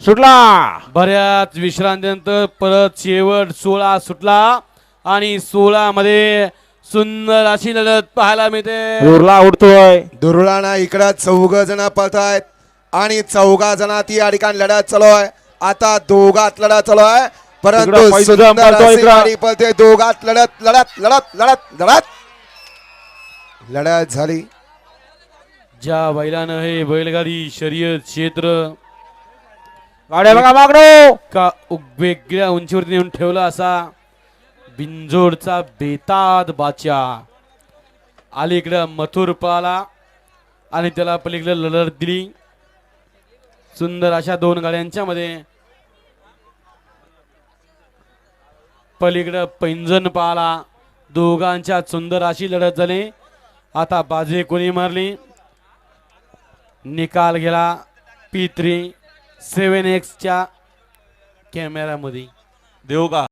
सुटला. बऱ्याच विश्रांतीनंतर परत शेवट 16 सुटला आणि 16 मध्ये सुंदर अशी लढत पाहायला मिळते. दुर्ला उडतोय. दुर्ळाना इकडं 4 जण पळतायत आणि 4 जणात या ठिकाणी लढत चालू आहे. आता दोघात लढत चालू आहे परंतु इकडं पैजम सुंदर पळतोय अशी इकडं. गाडी पळते. दोघात लढत लढत लढत लढत लढत लढत झाली. ज्या बैलानं हे बैलगाडी शर्यत क्षेत्र गाड्या बघा मागणो. का वेगळ्या उंचीवरती नेऊन ठेवला असा बिंजोडचा बेताद बाचा अलीकडं मथुर पळाला आणि त्याला पलीकडे लढत दिली. सुंदर अशा 2 गाड्यांच्या मध्ये पलीकडं पैंजण पळाला. दोघांच्या सुंदर अशी लढत झाली. आता बाजी कोणी मारली निकाल गेला P3 7X च्या कॅमेऱ्यामध्ये. देऊ का?